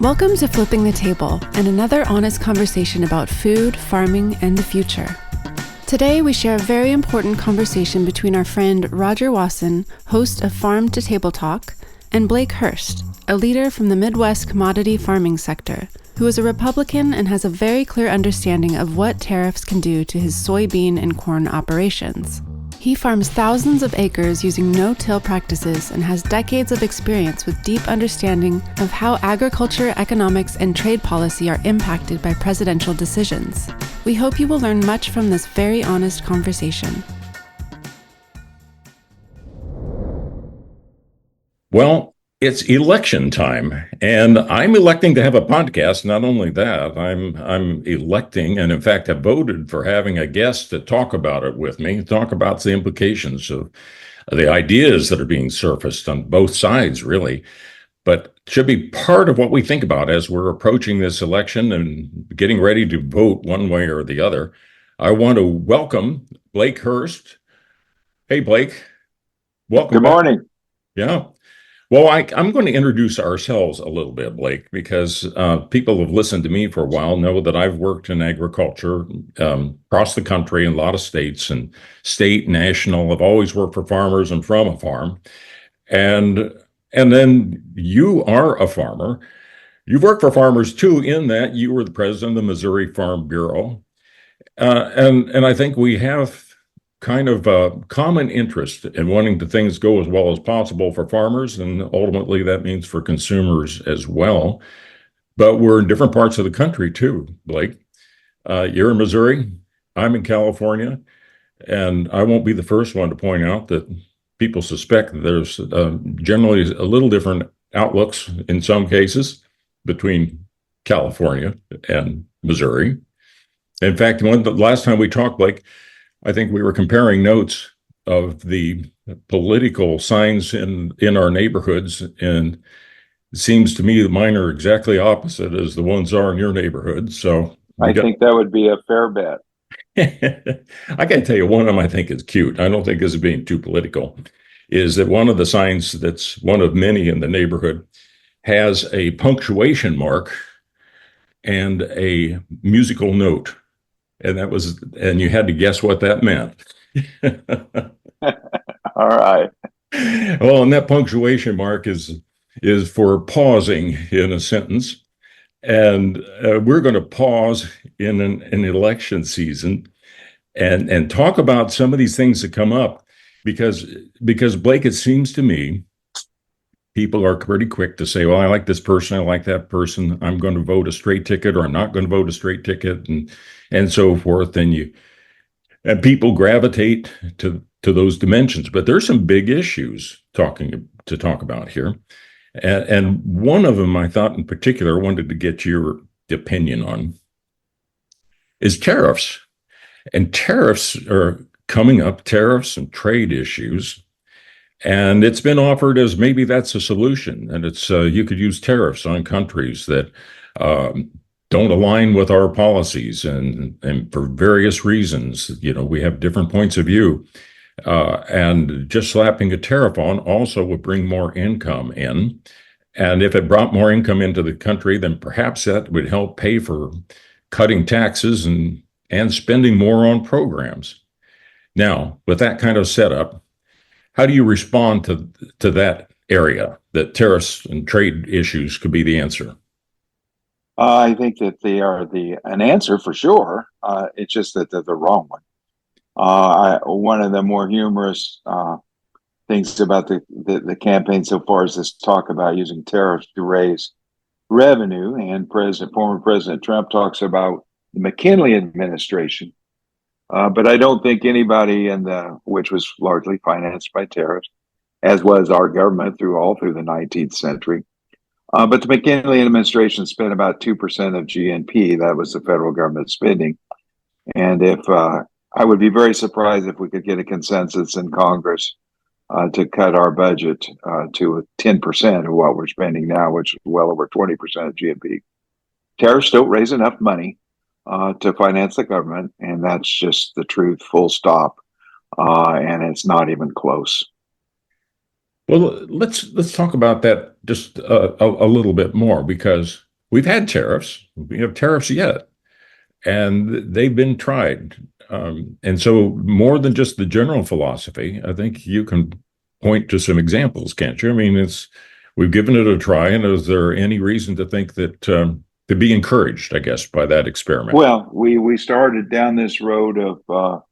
Welcome to Flipping the Table and another honest conversation about food, farming, and the future. Today we share a very important conversation between our friend Rodger Wasson, host of Farm to Table Talk, and Blake Hurst, a leader from the Midwest commodity farming sector, who is a Republican and has a very clear understanding of what tariffs can do to his soybean and corn operations. He farms thousands of acres using no-till practices and has decades of experience with deep understanding of how agriculture, economics, and trade policy are impacted by presidential decisions. We hope you will learn much from this very honest conversation. Well, it's election time, and I'm electing to have a podcast. Not only that, I'm electing, and in fact, have voted for having a guest to talk about it with me, talk about the implications of the ideas that are being surfaced on both sides, really, but should be part of what we think about as we're approaching this election and getting ready to vote one way or the other. I want to welcome Blake Hurst. Hey, Blake. Welcome. Good morning. Yeah. Well, I'm going to introduce ourselves a little bit, Blake, because people have listened to me for a while, know that I've worked in agriculture across the country in a lot of states, and state, national. I've always worked for farmers and from a farm. And then you are a farmer. You've worked for farmers, too, in that you were the president of the Missouri Farm Bureau. And I think we have kind of a common interest in wanting to things go as well as possible for farmers, and ultimately that means for consumers as well. But we're in different parts of the country too, Blake. You're in Missouri, I'm in California, and I won't be the first one to point out that people suspect that there's generally a little different outlooks in some cases between California and Missouri. In fact, the last time we talked, Blake, I think we were comparing notes of the political signs in our neighborhoods, and it seems to me that mine are exactly opposite as the ones are in your neighborhood. So I think that would be a fair bet. I got to tell you, one of them I think is cute. I don't think this is being too political. Is that one of the signs that's one of many in the neighborhood has a punctuation mark and a musical note. And you had to guess what that meant. All right. Well, and that punctuation mark is for pausing in a sentence. And we're going to pause in an election season and talk about some of these things that come up because Blake, it seems to me, people are pretty quick to say, well, I like this person, I like that person, I'm going to vote a straight ticket, or I'm not going to vote a straight ticket, and so forth. And people gravitate to those dimensions. But there's some big issues to talk about here. And one of them I thought in particular I wanted to get your opinion on is tariffs. And tariffs are coming up, tariffs and trade issues. And it's been offered as maybe that's a solution. And it's you could use tariffs on countries that don't align with our policies, and for various reasons. You know, we have different points of view. And just slapping a tariff on also would bring more income in. And if it brought more income into the country, then perhaps that would help pay for cutting taxes and spending more on programs. Now, with that kind of setup, how do you respond to that area, that tariffs and trade issues could be the answer? I think that they are an answer for sure. It's just that they're the wrong one. One of the more humorous things about the campaign so far is this talk about using tariffs to raise revenue, and former President Trump talks about the McKinley administration. But I don't think anybody which was largely financed by tariffs, as was our government through the 19th century. But the McKinley administration spent about 2% of GNP. That was the federal government spending. And I would be very surprised if we could get a consensus in Congress to cut our budget to 10% of what we're spending now, which is well over 20% of GNP. Tariffs don't raise enough money to finance the government, and that's just the truth, full stop. And it's not even close. Well, let's talk about that just a little bit more, because we've had tariffs. We have tariffs yet, and they've been tried. And so more than just the general philosophy, I think you can point to some examples, can't you? I mean, we've given it a try, and is there any reason to think that to be encouraged, I guess, by that experiment? Well, we started down this road of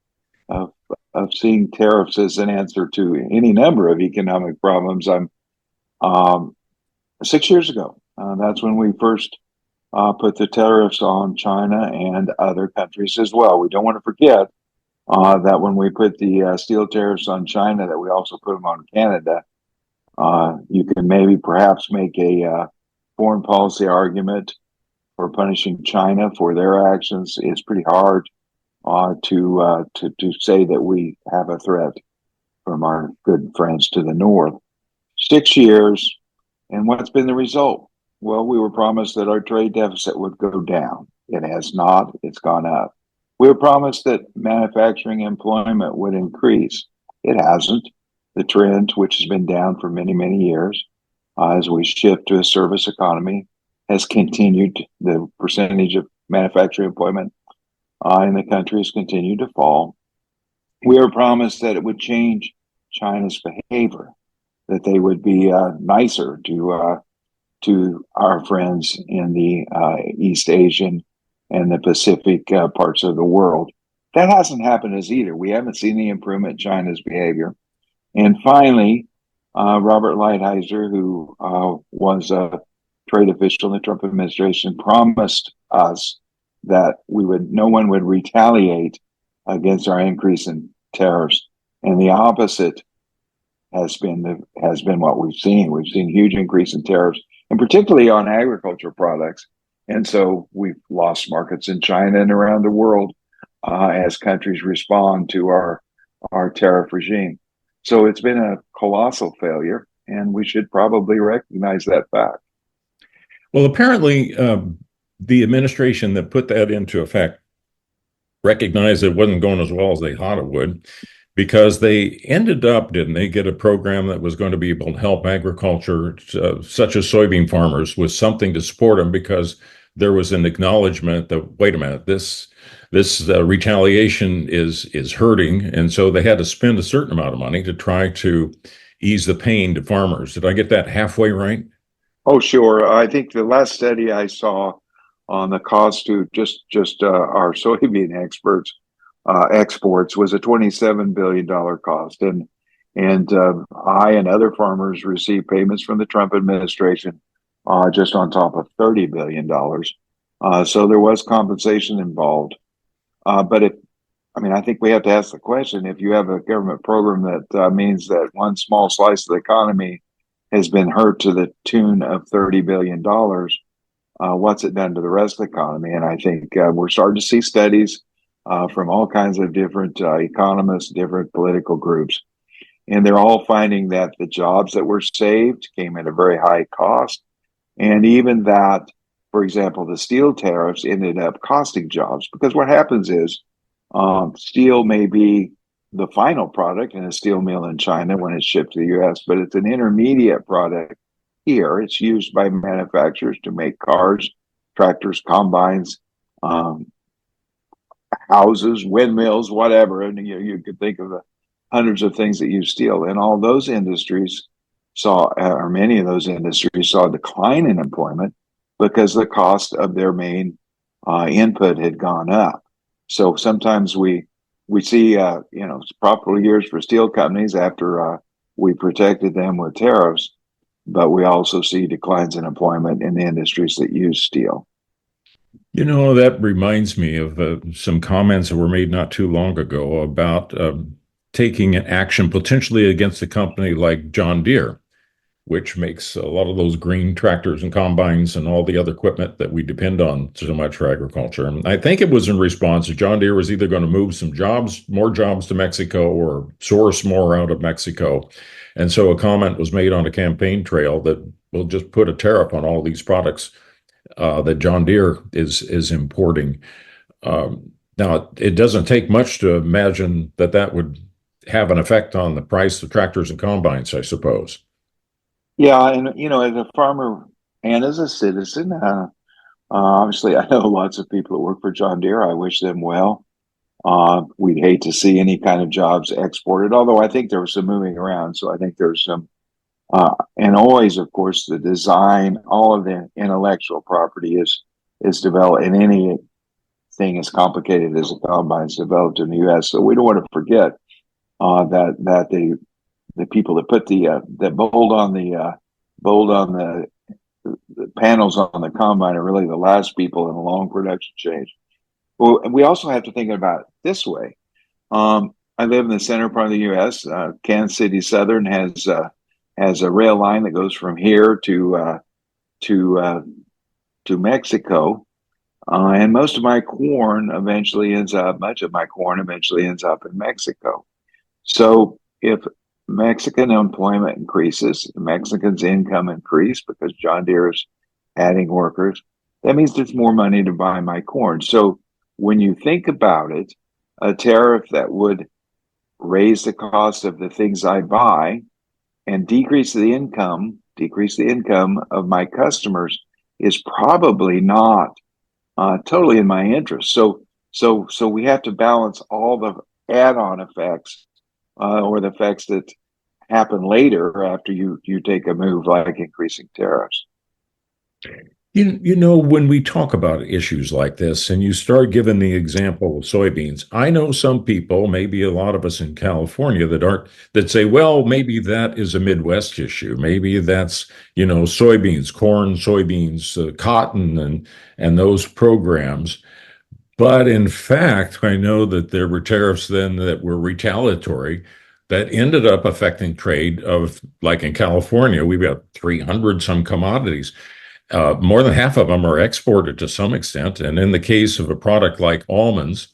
seeing tariffs as an answer to any number of economic problems. I'm 6 years ago. That's when we first put the tariffs on China and other countries as well. We don't want to forget that when we put the steel tariffs on China, that we also put them on Canada. You can maybe perhaps make a foreign policy argument for punishing China for their actions. It's pretty hard to say that we have a threat from our good friends to the north. 6 years, and what's been the result? Well, we were promised that our trade deficit would go down. It has not. It's gone up. We were promised that manufacturing employment would increase. It hasn't. The trend, which has been down for many, many years, as we shift to a service economy, has continued. The percentage of manufacturing employment in the country has continued to fall. We were promised that it would change China's behavior, that they would be nicer to our friends in the East Asian and the Pacific parts of the world. That hasn't happened as either. We haven't seen the improvement in China's behavior. And finally, Robert Lighthizer, who was a trade official in the Trump administration, promised us that no one would retaliate against our increase in tariffs. And the opposite has been what we've seen. We've seen huge increase in tariffs, and particularly on agricultural products. And so we've lost markets in China and around the world as countries respond to our tariff regime. So it's been a colossal failure, and we should probably recognize that fact. Well, apparently, the administration that put that into effect recognized it wasn't going as well as they thought it would, because they ended up, didn't they, get a program that was going to be able to help agriculture, such as soybean farmers, with something to support them, because there was an acknowledgement that, wait a minute, this retaliation is hurting, and so they had to spend a certain amount of money to try to ease the pain to farmers. Did I get that halfway right? Oh, sure. I think the last study I saw on the cost to just our soybean exports was a $27 billion cost, and I and other farmers received payments from the Trump administration just on top of $30 billion. So there was compensation involved. But I think we have to ask the question: if you have a government program that means that one small slice of the economy has been hurt to the tune of $30 billion, what's it done to the rest of the economy? And I think we're starting to see studies from all kinds of different economists, different political groups. And they're all finding that the jobs that were saved came at a very high cost. And even that, for example, the steel tariffs ended up costing jobs, because what happens is steel may be the final product in a steel mill in China when it's shipped to the U.S., but it's an intermediate product here. It's used by manufacturers to make cars, tractors, combines, houses, windmills, whatever. And you could think of the hundreds of things that use steel. And all those industries many of those industries saw a decline in employment because the cost of their main input had gone up. So sometimes we see, profitable years for steel companies after we protected them with tariffs, but we also see declines in employment in the industries that use steel. That reminds me of some comments that were made not too long ago about taking an action potentially against a company like John Deere, which makes a lot of those green tractors and combines and all the other equipment that we depend on so much for agriculture. And I think it was in response to John Deere was either going to move more jobs to Mexico, or source more out of Mexico. And so a comment was made on a campaign trail that we'll just put a tariff on all these products that John Deere is importing. Now, it doesn't take much to imagine that would have an effect on the price of tractors and combines, I suppose. Yeah, and as a farmer and as a citizen, Obviously, I know lots of people that work for John Deere. I wish them well. We'd hate to see any kind of jobs exported, although I think there was some moving around. So I think there's some, and always, of course, the design, all of the intellectual property is developed, and anything as complicated as a combine is developed in the U.S. So we don't want to forget that the people that put that bolt on the panels on the combine are really the last people in a long production chain. Well, and we also have to think about it this way. I live in the center part of the U.S. Kansas City Southern has a rail line that goes from here to Mexico, and much of my corn eventually ends up in Mexico. So if Mexican employment increases, Mexicans' income increase because John Deere is adding workers, that means there's more money to buy my corn. So when you think about it, a tariff that would raise the cost of the things I buy and decrease the income of my customers is probably not totally in my interest. So we have to balance all the add-on effects or the effects that happen later after you take a move like increasing tariffs. You know, when we talk about issues like this and you start giving the example of soybeans, I know some people, maybe a lot of us in California that say, well, maybe that is a Midwest issue. Maybe that's, soybeans, corn, soybeans, cotton, and those programs. But in fact, I know that there were tariffs then that were retaliatory that ended up affecting trade of, like in California, we've got 300 some commodities. More than half of them are exported to some extent. And in the case of a product like almonds,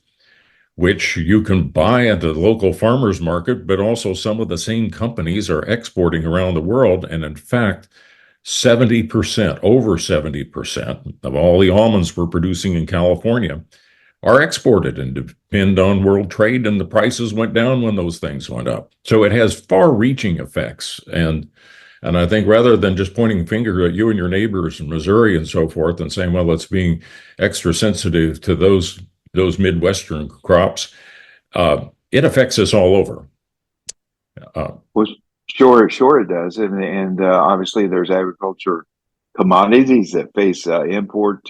which you can buy at the local farmers market, but also some of the same companies are exporting around the world. And in fact, 70%, over 70% of all the almonds we're producing in California are exported and depend on world trade, and the prices went down when those things went up. So it has far-reaching effects. And I think rather than just pointing a finger at you and your neighbors in Missouri and so forth and saying, well, it's being extra sensitive to those Midwestern crops, it affects us all over. Well, sure it does. And obviously there's agriculture commodities that face import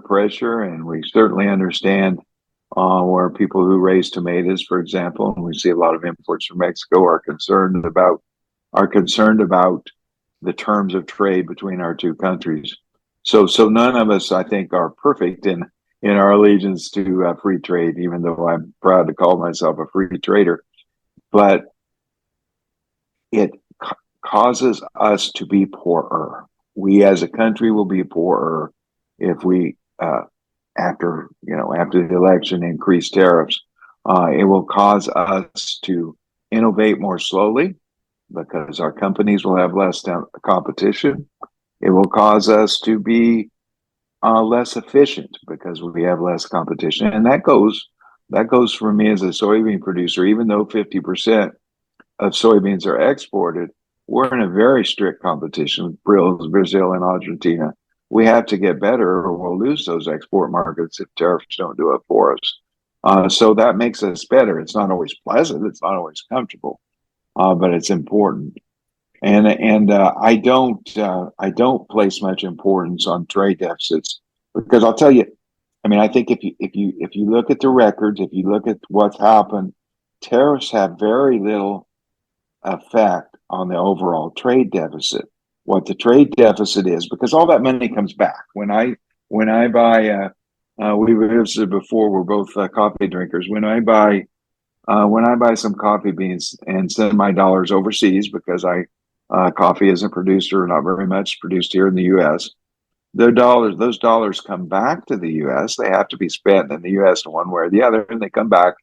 pressure. And we certainly understand where people who raise tomatoes, for example, and we see a lot of imports from Mexico, are concerned about the terms of trade between our two countries. So none of us, I think, are perfect in our allegiance to free trade, even though I'm proud to call myself a free trader. But it causes us to be poorer. We as a country will be poorer if we, after the election, increase tariffs. It will cause us to innovate more slowly, because our companies will have less competition. It will cause us to be less efficient because we have less competition. And that goes for me as a soybean producer. Even though 50% of soybeans are exported, we're in a very strict competition with Brazil and Argentina. We have to get better or we'll lose those export markets if tariffs don't do it for us. So that makes us better. It's not always pleasant. It's not always comfortable. But it's important, and I don't place much importance on trade deficits, because I'll tell you, I think if you look at the records, if you look at what's happened, tariffs have very little effect on the overall trade deficit. What the trade deficit is, because all that money comes back when I buy. We visited before. We're both coffee drinkers. When I buy some coffee beans and send my dollars overseas, because coffee isn't produced, or not very much produced here in the U.S., those dollars come back to the U.S. They have to be spent in the U.S. in one way or the other, and they come back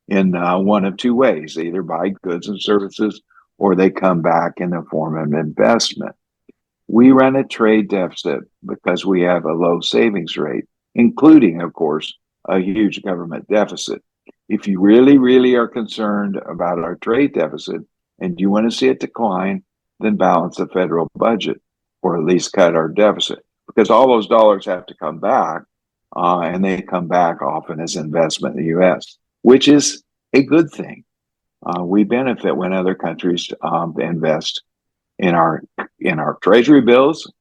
in one of two ways: they either buy goods and services, or they come back in the form of investment. We run a trade deficit because we have a low savings rate, including, of course, a huge government deficit. If you really, really are concerned about our trade deficit and you want to see it decline, then balance the federal budget, or at least cut our deficit. because all those dollars have to come back, and they come back often as investment in the U.S., which is a good thing. We benefit when other countries invest in our treasury bills,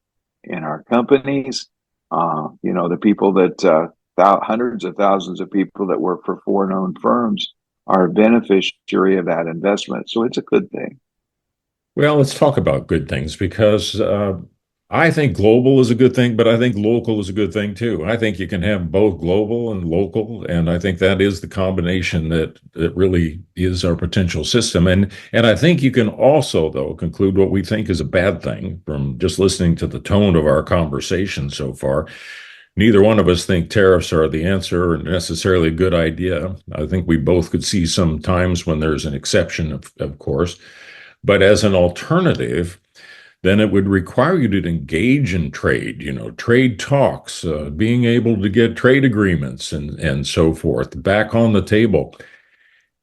in our companies. The people that hundreds of thousands of people that work for foreign-owned firms are a beneficiary of that investment. So it's a good thing. Well, let's talk about good things because I think global is a good thing, but I think local is a good thing too. I think you can have both global and local, and I think that is the combination that really is our potential system. And I think you can also, though, conclude what we think is a bad thing from just listening to the tone of our conversation so far. Neither one of us think tariffs are the answer or necessarily a good idea. I think we both could see some times when there's an exception, of course. But as an alternative, then it would require you to engage in trade, trade talks, being able to get trade agreements and so forth back on the table.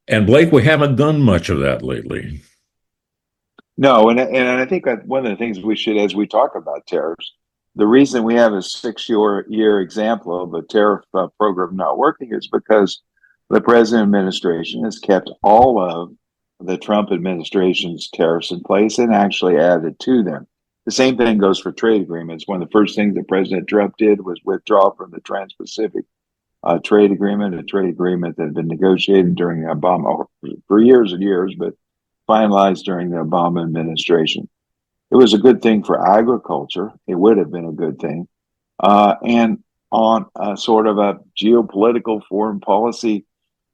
And Blake, we haven't done much of that lately. No, and I think that one of the things we should, as we talk about tariffs, the reason we have a 6-year example of a tariff program not working is because the present administration has kept all of the Trump administration's tariffs in place and actually added to them. The same thing goes for trade agreements. One of the first things that President Trump did was withdraw from the Trans-Pacific trade agreement, a trade agreement that had been negotiated during the Obama for years and years, but finalized during the Obama administration. It was a good thing for agriculture. It would have been a good thing. And on a sort of a geopolitical foreign policy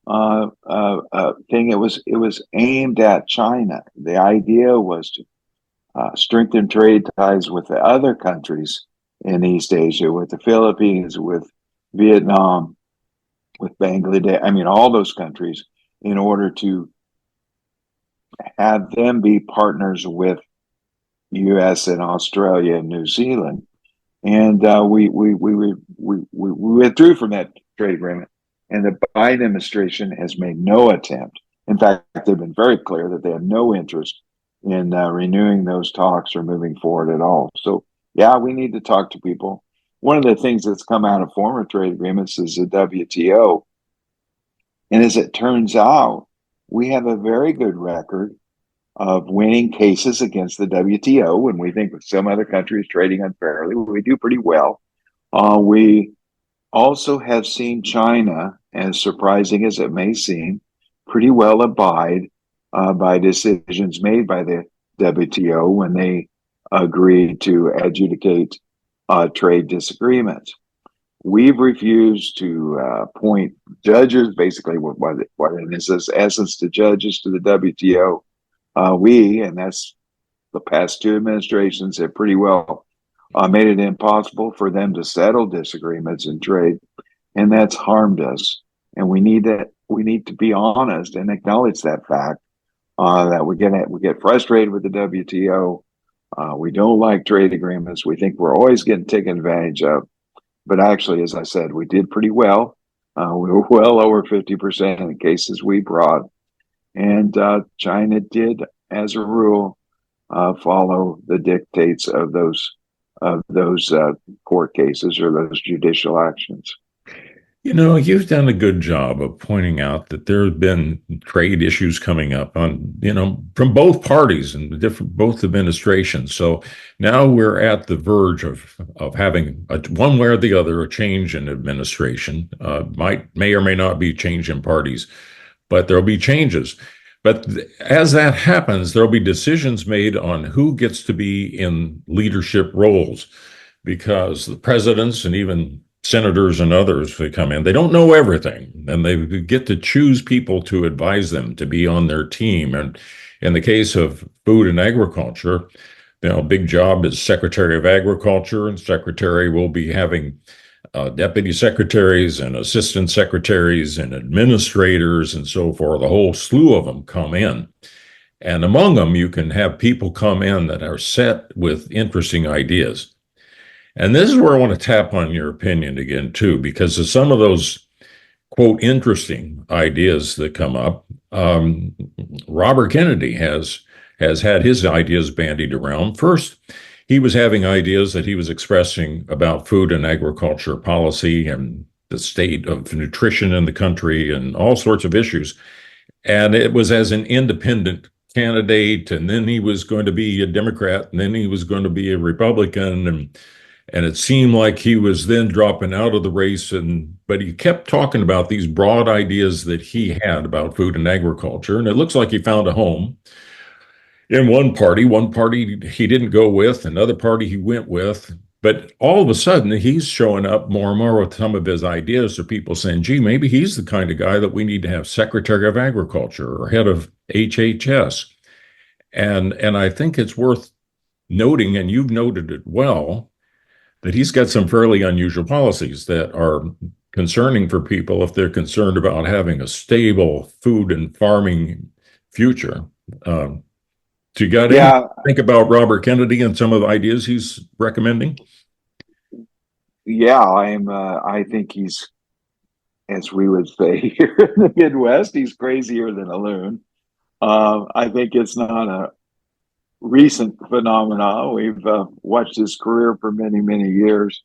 thing, it was aimed at China. The idea was to strengthen trade ties with the other countries in East Asia, with the Philippines, with Vietnam, with Bangladesh. I mean, all those countries, in order to have them be partners with U.S. and Australia and New Zealand. And we withdrew from that trade agreement. And the Biden administration has made no attempt. In fact, they've been very clear that they have no interest in renewing those talks or moving forward at all. So, yeah, we need to talk to people. One of the things that's come out of former trade agreements is the WTO. And as it turns out, we have a very good record of winning cases against the WTO. When we think of some other countries trading unfairly, we do pretty well. We also have seen China, as surprising as it may seem, pretty well abide by decisions made by the WTO when they agreed to adjudicate trade disagreements. We've refused to appoint judges, basically what it is essence to judges to the WTO. And that's the past two administrations, have pretty well made it impossible for them to settle disagreements in trade, and that's harmed us. And we need to be honest and acknowledge that fact that we get frustrated with the WTO. We don't like trade agreements. We think we're always getting taken advantage of. But actually, as I said, we did pretty well. We were well over 50% in the cases we brought. And China did, as a rule, follow the dictates of those court cases or those judicial actions. You've done a good job of pointing out that there have been trade issues coming up on, from both parties and both administrations. So now we're at the verge of having one way or the other a change in administration. May or may not be change in parties, but there'll be changes. But as that happens, there'll be decisions made on who gets to be in leadership roles, because the presidents and even senators and others who come in, they don't know everything, and they get to choose people to advise them to be on their team. And in the case of food and agriculture, big job is Secretary of Agriculture, and Secretary will be having deputy secretaries and assistant secretaries and administrators and so forth. A whole slew of them come in. And among them, you can have people come in that are set with interesting ideas. And this is where I want to tap on your opinion again, too, because of some of those, quote, interesting ideas that come up. Robert Kennedy has had his ideas bandied around. First, he was having ideas that he was expressing about food and agriculture policy and the state of nutrition in the country and all sorts of issues. And it was as an independent candidate, and then he was going to be a Democrat, and then he was going to be a Republican, and it seemed like he was then dropping out of the race. But he kept talking about these broad ideas that he had about food and agriculture, and it looks like he found a home in one party. One party he didn't go with, another party he went with. But all of a sudden, he's showing up more and more with some of his ideas. So people saying, gee, maybe he's the kind of guy that we need to have Secretary of Agriculture or head of HHS. And I think it's worth noting, and you've noted it well, that he's got some fairly unusual policies that are concerning for people if they're concerned about having a stable food and farming future. So you got to think about Robert Kennedy and some of the ideas he's recommending? Yeah, I think he's, as we would say here in the Midwest, he's crazier than a loon. I think it's not a recent phenomenon. We've watched his career for many, many years.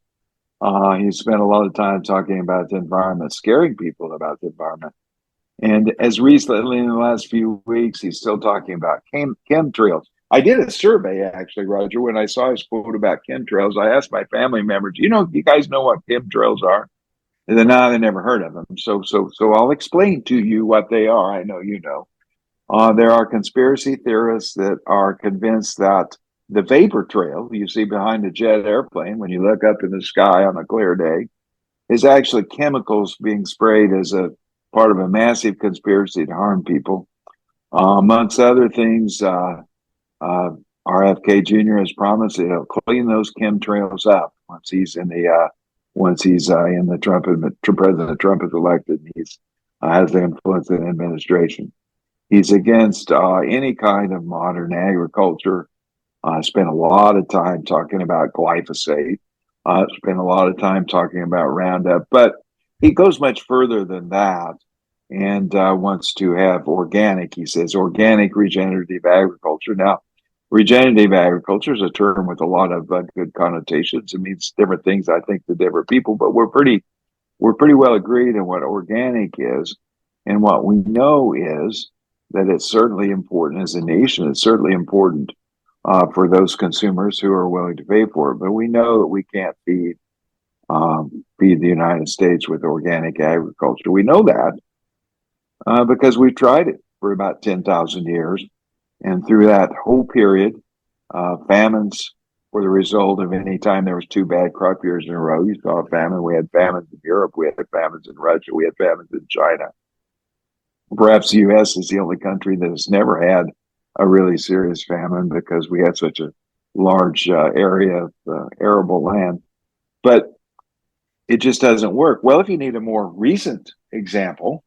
He spent a lot of time talking about the environment, scaring people about the environment. And as recently in the last few weeks, he's still talking about chemtrails. I did a survey, actually, Roger, when I saw his quote about chemtrails. I asked my family members, you guys know what chemtrails are? And then, no, they never heard of them. So I'll explain to you what they are. I know you know. There are conspiracy theorists that are convinced that the vapor trail you see behind a jet airplane when you look up in the sky on a clear day is actually chemicals being sprayed as a part of a massive conspiracy to harm people. Amongst other things, RFK Jr. has promised that he'll clean those chemtrails up once he's in the President Trump is elected. And he's has the influence in the administration. He's against any kind of modern agriculture. Spent a lot of time talking about glyphosate. Spent a lot of time talking about Roundup, but he goes much further than that and wants to have organic. He says organic regenerative agriculture. Now, regenerative agriculture is a term with a lot of good connotations. It means different things, I think, to different people, but we're pretty well agreed on what organic is. And what we know is that it's certainly important as a nation. It's certainly important for those consumers who are willing to pay for it. But we know that we can't feed the United States with organic agriculture. We know that because we've tried it for about 10,000 years. And through that whole period, famines were the result of any time there was 2 bad crop years in a row. You saw a famine. We had famines in Europe. We had famines in Russia. We had famines in China. Perhaps the U.S. is the only country that has never had a really serious famine because we had such a large area of arable land. But it just doesn't work. Well, if you need a more recent example,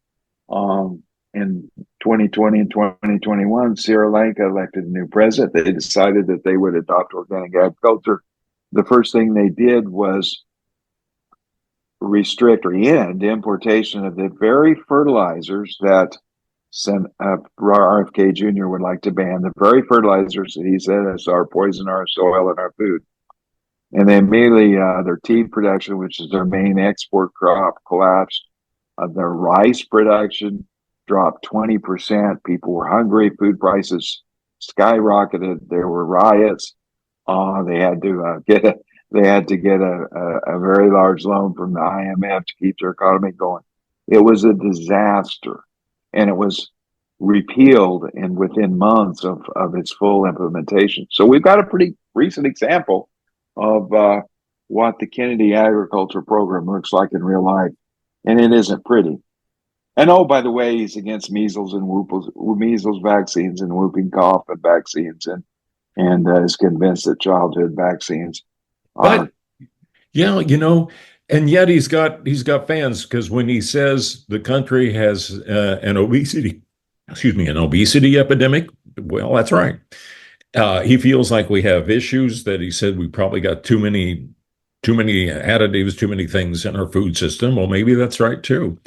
in 2020 and 2021, Sri Lanka elected a new president. They decided that they would adopt organic agriculture. The first thing they did was restrict or end importation of the very fertilizers that RFK Jr. would like to ban, the very fertilizers that he said are poison our soil and our food. And they immediately, their tea production, which is their main export crop, collapsed. Their rice production dropped 20%. People were hungry. Food prices skyrocketed. There were riots. They had to get a very large loan from the IMF to keep their economy going. It was a disaster, and it was repealed and within months of its full implementation. So we've got a pretty recent example of what the Kennedy agriculture program looks like in real life, and it isn't pretty. And oh, by the way, he's against measles vaccines and whooping cough vaccines, and is convinced that childhood vaccines. But yeah, and yet he's got fans, because when he says the country has an obesity epidemic, well, that's right. He feels like we have issues that he said we probably got too many additives, too many things in our food system. Well, maybe that's right too.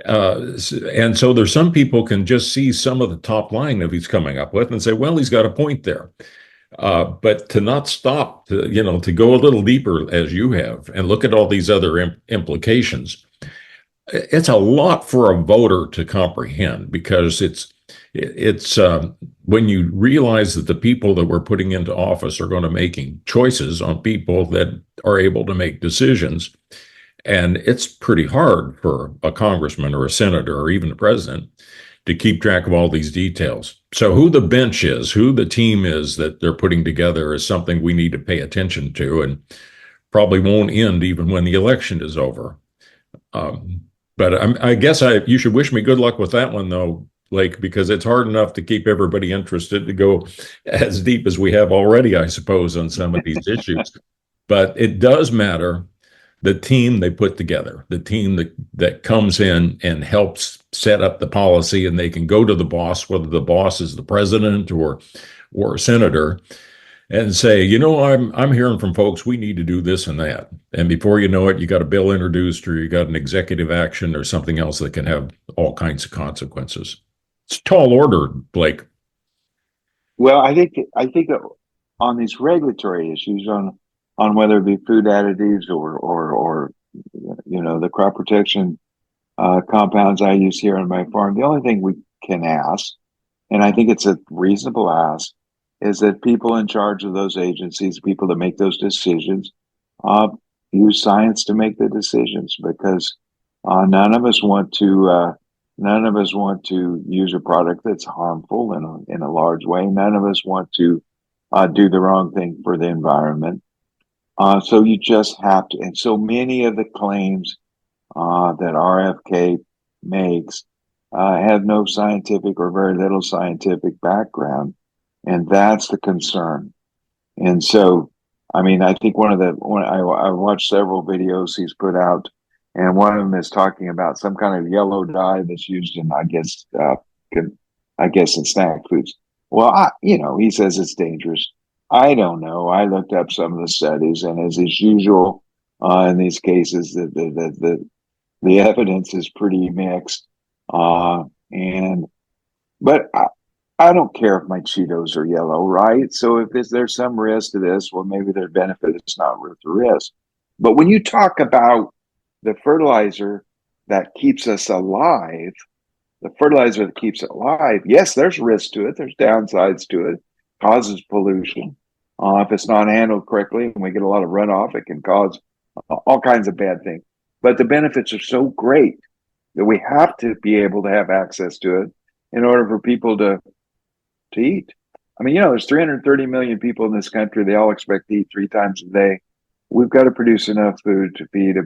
And so there's some people can just see some of the top line that he's coming up with and say, well, he's got a point there. But to not stop, to go a little deeper as you have and look at all these other implications, it's a lot for a voter to comprehend because it's when you realize that the people that we're putting into office are going to making choices on people that are able to make decisions. And it's pretty hard for a congressman or a senator or even the president to keep track of all these details. So who the bench is, who the team is that they're putting together is something we need to pay attention to and probably won't end even when the election is over. But I guess you should wish me good luck with that one, though, Blake, because it's hard enough to keep everybody interested to go as deep as we have already, I suppose, on some of these issues. But it does matter the team they put together, the team that comes in and helps set up the policy, and they can go to the boss, whether the boss is the president or a senator, and say, I'm hearing from folks, we need to do this and that. And before you know it, you got a bill introduced or you got an executive action or something else that can have all kinds of consequences. It's tall order, Blake. Well, I think on these regulatory issues, on whether it be food additives or the crop protection compounds I use here on my farm, the only thing we can ask, and I think it's a reasonable ask, is that people in charge of those agencies, people that make those decisions, use science to make the decisions, because none of us want to use a product that's harmful in a large way. None of us want to do the wrong thing for the environment. So you just have to, and so many of the claims that RFK makes have no scientific or very little scientific background. And that's the concern. And so, I mean, I think I watched several videos he's put out, and one of them is talking about some kind of yellow dye that's used in, I guess in snack foods. Well, he says it's dangerous. I don't know. I looked up some of the studies, and as is usual in these cases, the evidence is pretty mixed. But I don't care if my Cheetos are yellow, right? So if there's some risk to this, well, maybe their benefit is not worth the risk. But when you talk about the fertilizer that keeps us alive, yes, there's risk to it. There's downsides to it. Causes pollution. If it's not handled correctly and we get a lot of runoff, it can cause all kinds of bad things. But the benefits are so great that we have to be able to have access to it in order for people to eat. I mean, there's 330 million people in this country. They all expect to eat 3 times a day. We've got to produce enough food to feed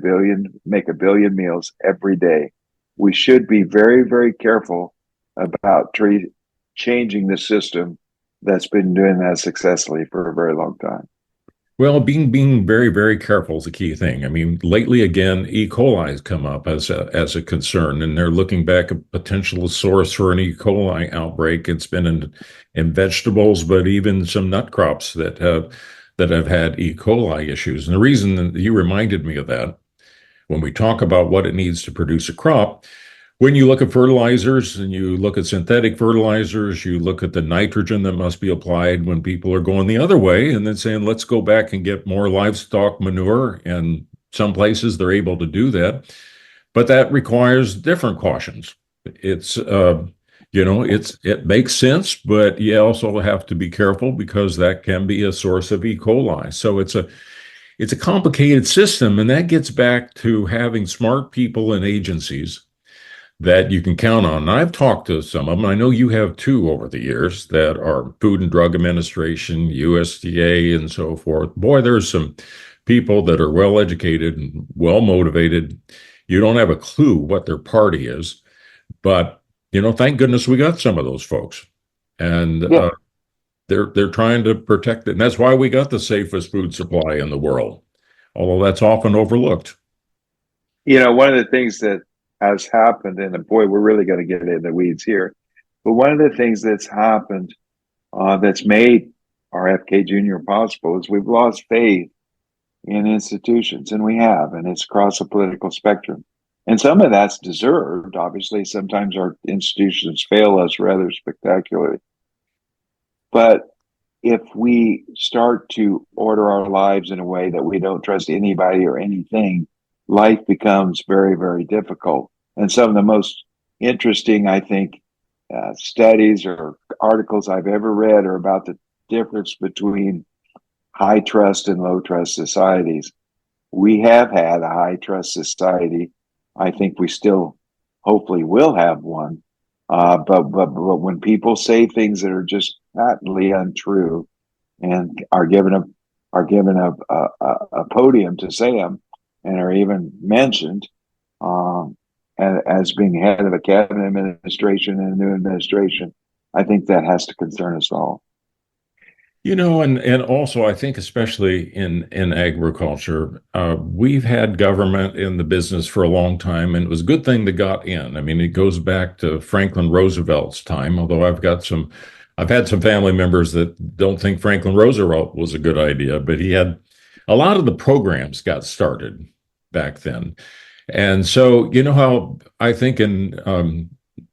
make a billion meals every day. We should be very, very careful about changing the system that's been doing that successfully for a very long time. Well, being very, very careful is a key thing. I mean, lately, again, E. coli has come up as a concern, and they're looking back at potential source for an E. coli outbreak. It's been in vegetables, but even some nut crops that have had E. coli issues. And the reason that you reminded me of that, when we talk about what it needs to produce a crop, when you look at fertilizers and you look at synthetic fertilizers, you look at the nitrogen that must be applied when people are going the other way and then saying, let's go back and get more livestock manure. And some places they're able to do that, but that requires different cautions. It makes sense, but you also have to be careful because that can be a source of E. coli. So it's a complicated system, and that gets back to having smart people and agencies that you can count on. And I've talked to some of them. I know you have too over the years that are Food and Drug Administration, USDA, and so forth. Boy, there's some people that are well educated and well motivated. You don't have a clue what their party is, but thank goodness we got some of those folks, and they're trying to protect it. And that's why we got the safest food supply in the world, although that's often overlooked. One of the things that has happened, and boy, we're really going to get in the weeds here, but one of the things that's happened that's made RFK Jr. possible is we've lost faith in institutions, and it's across the political spectrum. And some of that's deserved. Obviously, sometimes our institutions fail us rather spectacularly. But if we start to order our lives in a way that we don't trust anybody or anything, life becomes very, very difficult. And some of the most interesting, I think, studies or articles I've ever read are about the difference between high trust and low trust societies. We have had a high trust society. I think we still hopefully will have one. But when people say things that are just patently untrue and are given a podium to say them and are even mentioned um, as being head of a cabinet administration and a new administration, I think that has to concern us all. And also I think especially in agriculture, we've had government in the business for a long time, and it was a good thing that got in. I mean, it goes back to Franklin Roosevelt's time, although I've had some family members that don't think Franklin Roosevelt was a good idea, but he had a lot of the programs got started back then. And so, you know how I think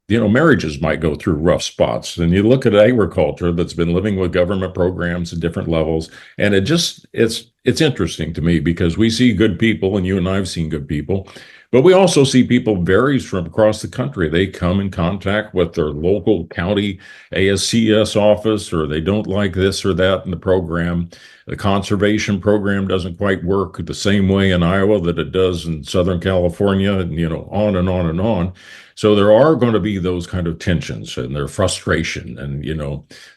marriages might go through rough spots. And you look at agriculture that's been living with government programs at different levels, and it's interesting to me because we see good people, and you and I have seen good people, but we also see people varies from across the country. They come in contact with their local county ASCS office, or they don't like this or that in the program. The conservation program doesn't quite work the same way in Iowa that it does in Southern California, and on and on and on. So there are going to be those kind of tensions and their frustration. And,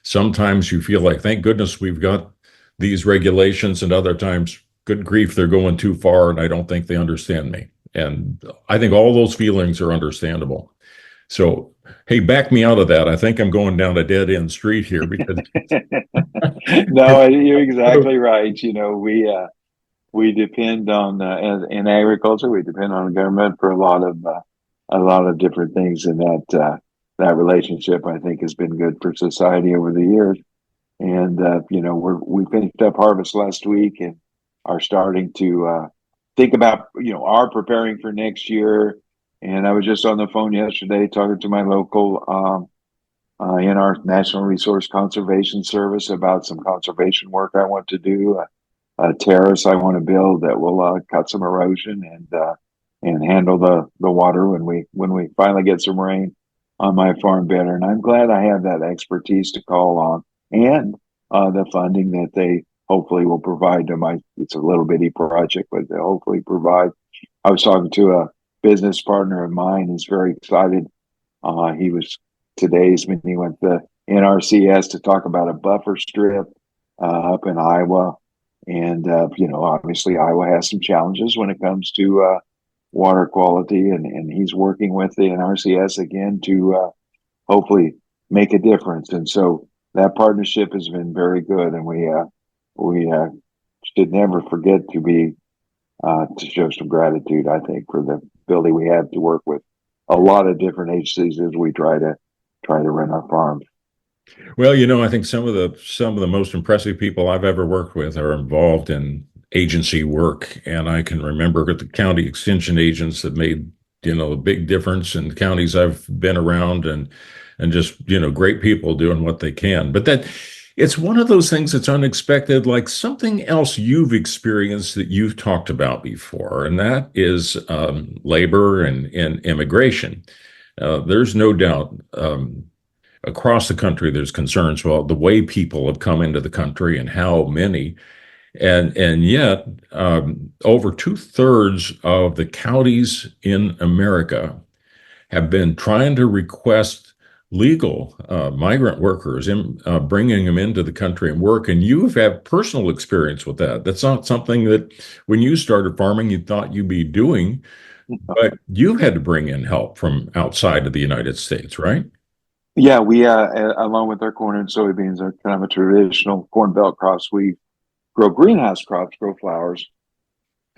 sometimes you feel like, thank goodness we've got these regulations, and other times, good grief, they're going too far and I don't think they understand me. And I think all those feelings are understandable. So, hey, back me out of that. I think I'm going down a dead end street here because No, you're exactly right. We depend on in agriculture. We depend on the government for a lot of different things, and that relationship I think has been good for society over the years. And we finished up harvest last week and are starting to think about are preparing for next year. And I was just on the phone yesterday talking to my local in our National Resource Conservation Service about some conservation work I want to do, a terrace I want to build that will cut some erosion and handle the water when we finally get some rain on my farm better. And I'm glad I have that expertise to call on, and the funding that they hopefully will provide to my. It's a little bitty project, but they hopefully provide. I was talking to a business partner of mine who's very excited. He was today's when he went to NRCS to talk about a buffer strip up in Iowa. And, obviously Iowa has some challenges when it comes to water quality, and he's working with the NRCS again to hopefully make a difference. And so that partnership has been very good, and we should never forget to show some gratitude, I think, for the ability we have to work with a lot of different agencies as we try to run our farms. Well, I think some of the most impressive people I've ever worked with are involved in agency work, and I can remember the county extension agents that made a big difference in the counties I've been around, and just great people doing what they can. But that it's one of those things that's unexpected, like something else you've experienced that you've talked about before, and that is labor and immigration. There's no doubt. Across the country, there's concerns about the way people have come into the country and how many, and yet over 2/3 of the counties in America have been trying to request legal migrant workers and bringing them into the country and work. And you've had personal experience with that. That's not something that when you started farming you thought you'd be doing, but you've had to bring in help from outside of the United States, right? Yeah, we along with our corn and soybeans are kind of a traditional corn belt crops. We grow greenhouse crops, grow flowers,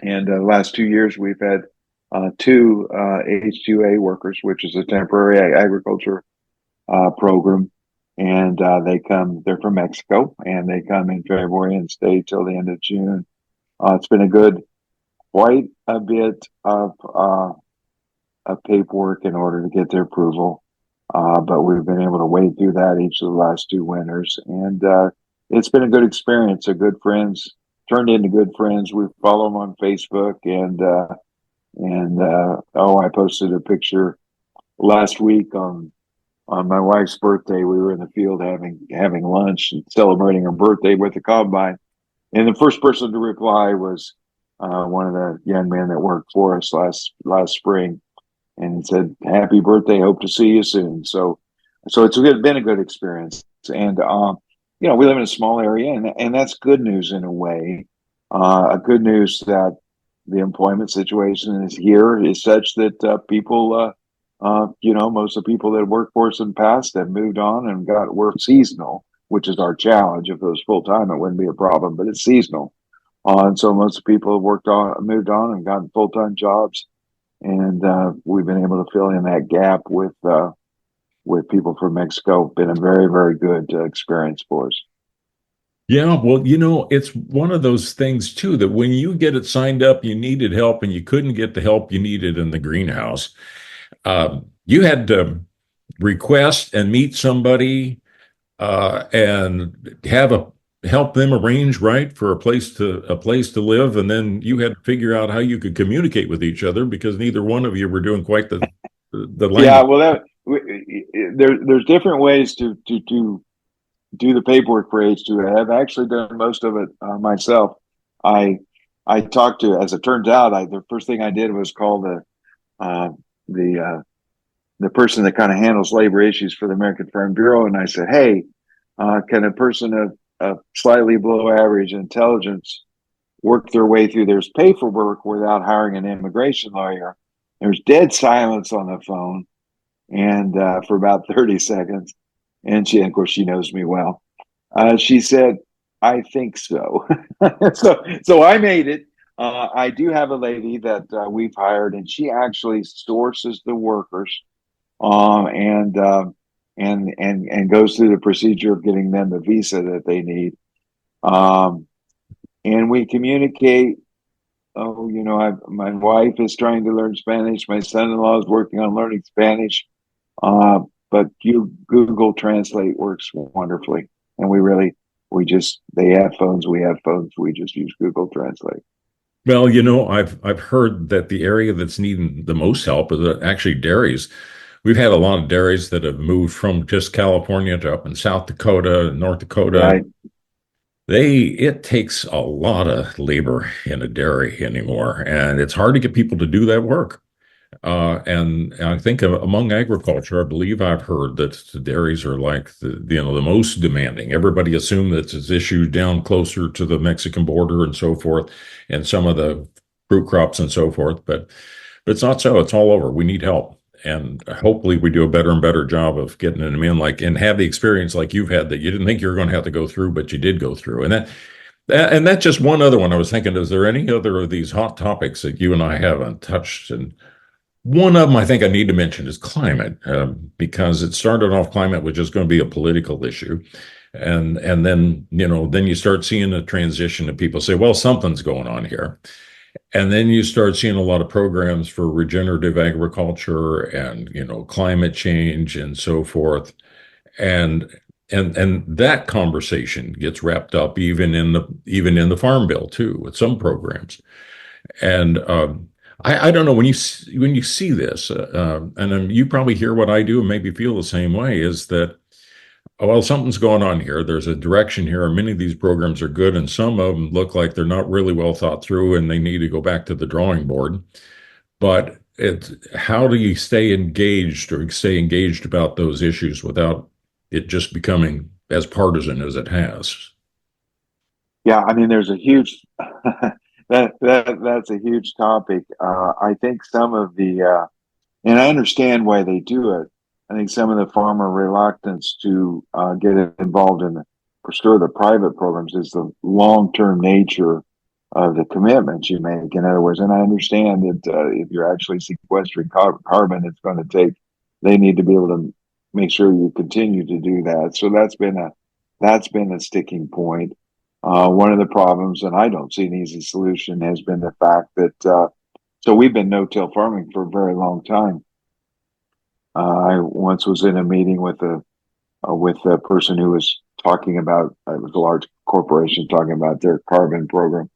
and the last 2 years we've had two H-2A workers, which is a temporary agriculture program, and they're from Mexico, and they come in February and stay till the end of June. It's been quite a bit of paperwork in order to get their approval. But we've been able to wade through that each of the last two winters. And it's been a good experience. A good friends turned into good friends. We follow them on Facebook, and I posted a picture last week on my wife's birthday. We were in the field having lunch and celebrating her birthday with the combine. And the first person to reply was one of the young men that worked for us last spring, and he said, "Happy birthday! Hope to see you soon." So it's been a good experience, and we live in a small area, and that's good news in a way. A good news that the employment situation is here is such that people, most of the people that worked for us in the past have moved on and got work seasonal, which is our challenge. If it was full time, it wouldn't be a problem, but it's seasonal. And so most of the people have moved on and gotten full time jobs, and we've been able to fill in that gap with people from Mexico. Been a very, very good experience for us. Yeah, well, it's one of those things too that when you get it signed up, you needed help and you couldn't get the help you needed in the greenhouse. You had to request and meet somebody and help them arrange, right, for a place to live, and then you had to figure out how you could communicate with each other because neither one of you were doing quite the language. Yeah, well, there's different ways to do the paperwork for H2A. I've actually done most of it myself. I talked to, as it turns out, the first thing I did was call the person that kind of handles labor issues for the American Farm Bureau, and I said, "Hey, can a person of slightly below average intelligence work their way through their paperwork without hiring an immigration lawyer?" There's dead silence on the phone, and for about 30 seconds. And of course, she knows me well. She said, "I think so." so I made it. I do have a lady that we've hired, and she actually sources the workers, and goes through the procedure of getting them the visa that they need. And we communicate. Oh, my wife is trying to learn Spanish. My son-in-law is working on learning Spanish. But Google Translate works wonderfully, and they have phones, we have phones, we just use Google Translate. Well, I've heard that the area that's needing the most help is actually dairies. We've had a lot of dairies that have moved from just California to up in South Dakota, North Dakota. Right. It takes a lot of labor in a dairy anymore, and it's hard to get people to do that work. And I think among agriculture, I believe I've heard that the dairies are like the most demanding. Everybody assumes that it's issued down closer to the Mexican border and so forth, and some of the fruit crops and so forth. But it's not so. It's all over. We need help, and hopefully we do a better and better job of getting them in, and have the experience like you've had that you didn't think you were going to have to go through, but you did go through, and that's just one other one. I was thinking, is there any other of these hot topics that you and I haven't touched? And one of them I think I need to mention is climate, because it started off climate was just going to be a political issue. And then you start seeing a transition and people say, well, something's going on here. And then you start seeing a lot of programs for regenerative agriculture and, climate change and so forth. And that conversation gets wrapped up even in the Farm Bill too, with some programs. And I don't know, when you see this, and you probably hear what I do and maybe feel the same way, is that, well, something's going on here. There's a direction here. Many of these programs are good, and some of them look like they're not really well thought through, and they need to go back to the drawing board. But how do you stay engaged about those issues without it just becoming as partisan as it has? Yeah, I mean, there's a huge that's a huge topic. I think some of the and I understand why they do it. I think some of the farmer reluctance to get involved in the private programs is the long-term nature of the commitments you make. In other words, and I understand that if you're actually sequestering carbon, they need to be able to make sure you continue to do that. So that's been a sticking point. One of the problems, and I don't see an easy solution, has been the fact that so we've been no-till farming for a very long time. I once was in a meeting with a person who was talking about, it was a large corporation talking about their carbon program.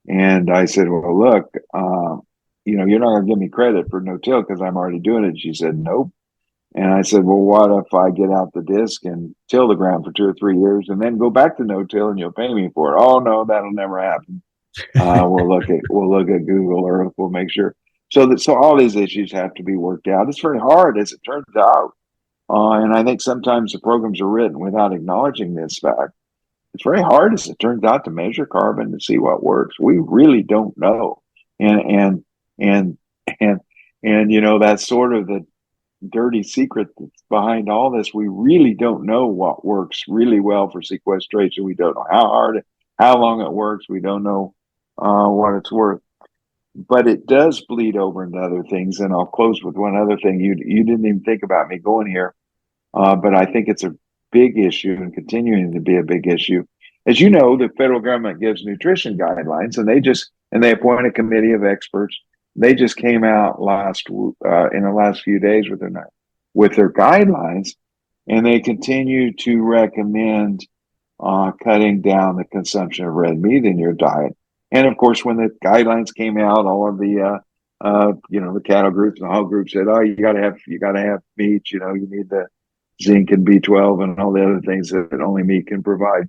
And I said, well, look, you're not going to give me credit for no-till because I'm already doing it. She said, nope. And I said, well, what if I get out the disc and till the ground for 2 or 3 years and then go back to no-till and you'll pay me for it? Oh, no, that'll never happen. We'll look at Google Earth. We'll make sure. So all these issues have to be worked out. It's very hard, as it turns out. And I think sometimes the programs are written without acknowledging this fact. It's very hard, as it turns out, to measure carbon to see what works. We really don't know, and that's sort of the dirty secret that's behind all this. We really don't know what works really well for sequestration. We don't know how long it works. We don't know what it's worth. But it does bleed over into other things. And I'll close with one other thing. You didn't even think about me going here, but I think it's a big issue and continuing to be a big issue. As you know, the federal government gives nutrition guidelines, and they appoint a committee of experts. They just came out in the last few days with their guidelines, and they continue to recommend cutting down the consumption of red meat in your diet. And of course, when the guidelines came out, all of the the cattle groups and the hog groups said, "Oh, you got to have meat. You need the zinc and B12 and all the other things that only meat can provide."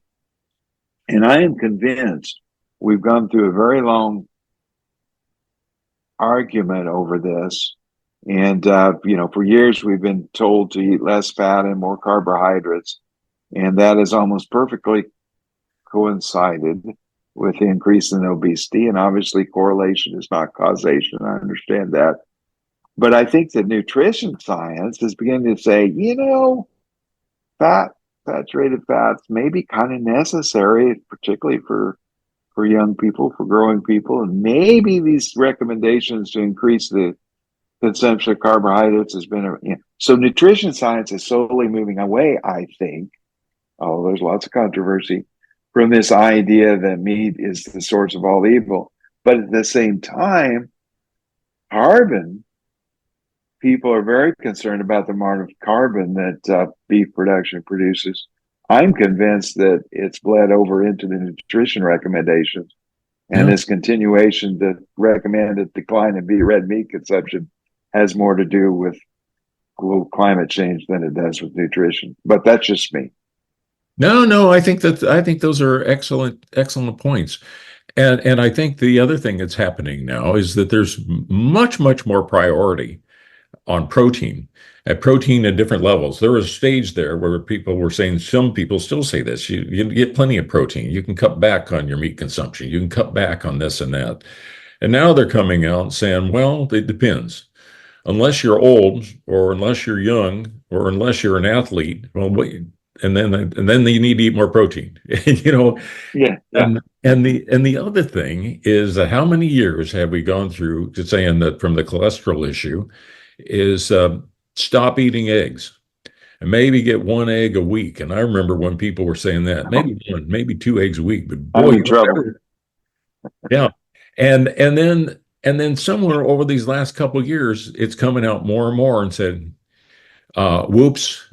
And I am convinced we've gone through a very long argument over this. And, for years we've been told to eat less fat and more carbohydrates. And that has almost perfectly coincided with the increase in obesity. And obviously correlation is not causation. I understand that. But I think that nutrition science is beginning to say, saturated fats may be kind of necessary, particularly for young people, for growing people. And maybe these recommendations to increase the consumption of carbohydrates has been so nutrition science is slowly moving away, I think. Oh, there's lots of controversy from this idea that meat is the source of all evil. But at the same time, carbon, people are very concerned about the amount of carbon that beef production produces. I'm convinced that it's bled over into the nutrition recommendations. And this continuation to recommend a decline in red meat consumption has more to do with global climate change than it does with nutrition. But that's just me. No, I think those are excellent points. And I think the other thing that's happening now is that there's much more priority on protein at different levels. There was a stage there where people were saying, some people still say this, you get plenty of protein. You can cut back on your meat consumption. You can cut back on this and that. And now they're coming out and saying, well, it depends. Unless you're old or unless you're young or unless you're an athlete, well, wait. And then you need to eat more protein, Yeah. And the other thing is that how many years have we gone through to saying that from the cholesterol issue is stop eating eggs and maybe get 1 egg a week. And I remember when people were saying that, maybe 2 eggs a week, but boy, I'm in trouble. Yeah. And then somewhere over these last couple of years, it's coming out more and more and said, whoops,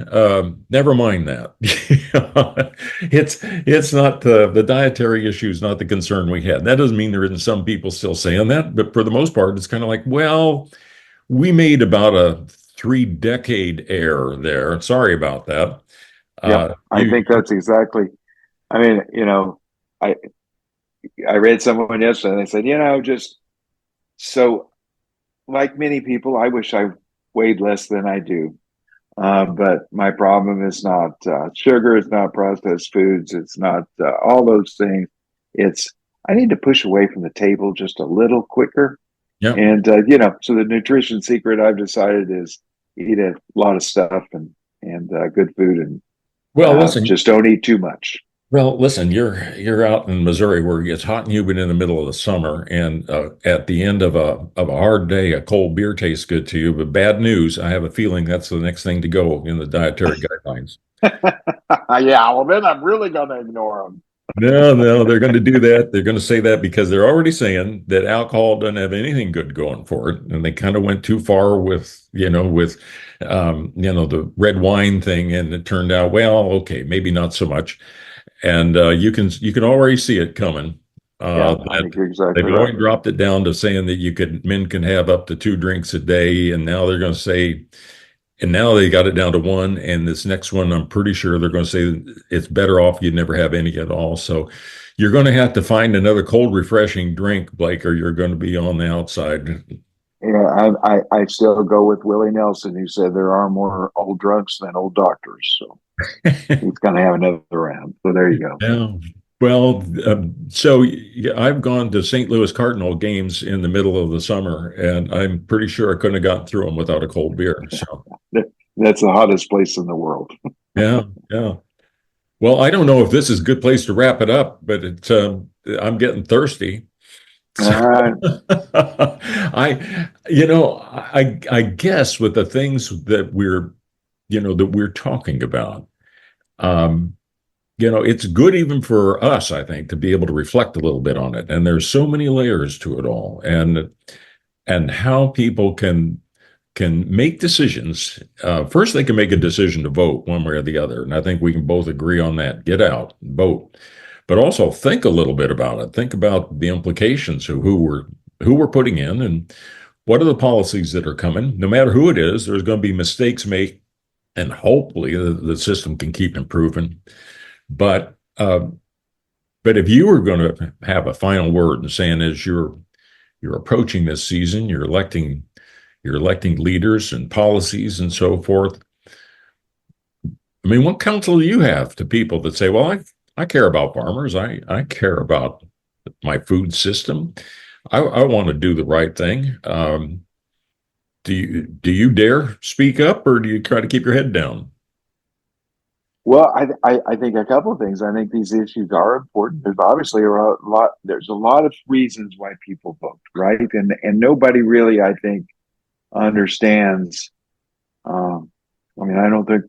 never mind that. It's not the dietary issue is not the concern we had. That doesn't mean there isn't some people still saying that, but for the most part, it's kind of like, well, we made about a 3-decade error there. Sorry about that. I think that's exactly. I mean, I read someone yesterday. And they said, just so, like many people, I wish I weighed less than I do. But my problem is not sugar, it's not processed foods, it's not all those things. It's I need to push away from the table just a little quicker. Yeah. And so the nutrition secret I've decided is eat a lot of stuff and good food and listen, just don't eat too much. Well, listen, you're out in Missouri where it's hot and humid in the middle of the summer, and at the end of a hard day, a cold beer tastes good to you. But bad news, I have a feeling that's the next thing to go in the dietary guidelines. Yeah, well, then I'm really going to ignore them. No, they're going to do that. They're going to say that because they're already saying that alcohol doesn't have anything good going for it, and they kind of went too far with, the red wine thing, and it turned out, well, okay, maybe not so much. And you can already see it coming. Yeah, I think you're exactly They've right. already dropped it down to saying that men can have up to 2 drinks a day, and now they're going to say, and now they got it down to one. And this next one, I'm pretty sure they're going to say it's better off you never have any at all. So you're going to have to find another cold, refreshing drink, Blake, or you're going to be on the outside. Yeah, I still go with Willie Nelson, who said there are more old drunks than old doctors. So he's going to have another round. So there you go. Yeah. Well, so yeah, I've gone to St. Louis Cardinal games in the middle of the summer, and I'm pretty sure I couldn't have gotten through them without a cold beer. So That's the hottest place in the world. yeah, yeah. Well, I don't know if this is a good place to wrap it up, but I'm getting thirsty. So All right. I guess with the things that we're talking about, um, it's good even for us, I think, to be able to reflect a little bit on it. And there's so many layers to it all, and how people can make decisions. First, they can make a decision to vote one way or the other, and I think we can both agree on that. Get out, vote, but also think a little bit about it. Think about the implications of who we're putting in, and what are the policies that are coming. No matter who it is, there's going to be mistakes made, and hopefully the system can keep improving. But if you were going to have a final word and saying, as you're approaching this season, you're electing leaders and policies and so forth. I mean, what counsel do you have to people that say, well, I care about farmers. I care about my food system. I want to do the right thing. Do you dare speak up, or do you try to keep your head down? Well, I think a couple of things. I think these issues are important. There's a lot of reasons why people vote, right? And nobody really, I think, understands. I don't think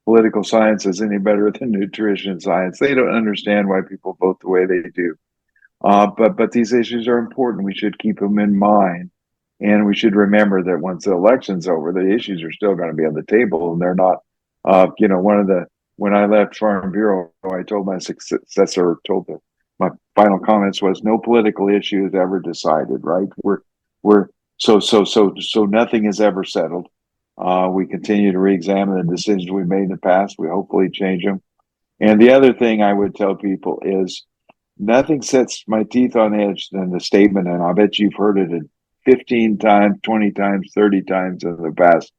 political science is any better than nutrition science. They don't understand why people vote the way they do. But these issues are important. We should keep them in mind, and we should remember that once the election's over, the issues are still going to be on the table, and they're not. When I left Farm Bureau, I told my successor, my final comments was, no political issue is ever decided. Right? We're so nothing is ever settled. We continue to re-examine the decisions we made in the past. We hopefully change them. And the other thing I would tell people is, nothing sets my teeth on edge than the statement, and I bet you've heard it 15 times, 20 times, 30 times in the past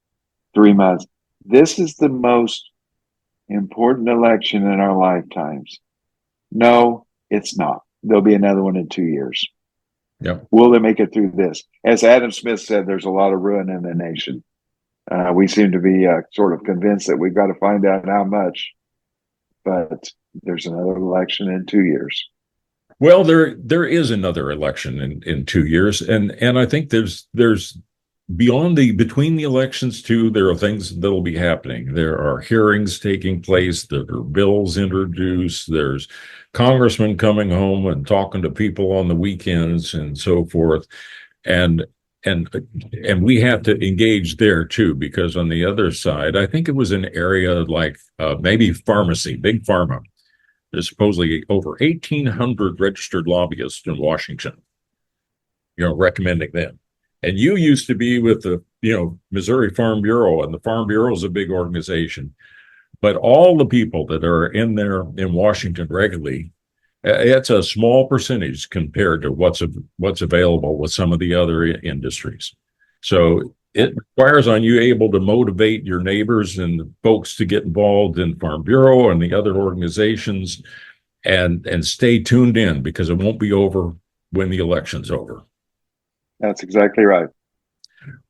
3 months. This is the most important election in our lifetimes. No, it's not. There'll be another one in 2 years. Yep. Will they make it through this? As Adam Smith said, there's a lot of ruin in the nation. We seem to be sort of convinced that we've got to find out how much, but there's another election in 2 years. Well, there is another election in 2 years, and I think there's between the elections too, there are things that'll be happening. There are hearings taking place, there are bills introduced, there's congressmen coming home and talking to people on the weekends and so forth, and we have to engage there too, because on the other side, I think it was an area like maybe pharmacy, big pharma. There's supposedly over 1,800 registered lobbyists in Washington, recommending them. And you used to be with the, Missouri Farm Bureau, and the Farm Bureau is a big organization. But all the people that are in there in Washington regularly, it's a small percentage compared to what's available with some of the other industries. So it requires on you able to motivate your neighbors and folks to get involved in Farm Bureau and the other organizations, and stay tuned in, because it won't be over when the election's over. That's exactly right.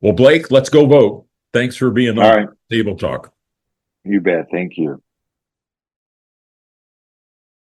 Well, Blake, let's go vote. Thanks for being on Table Talk. You bet. Thank you.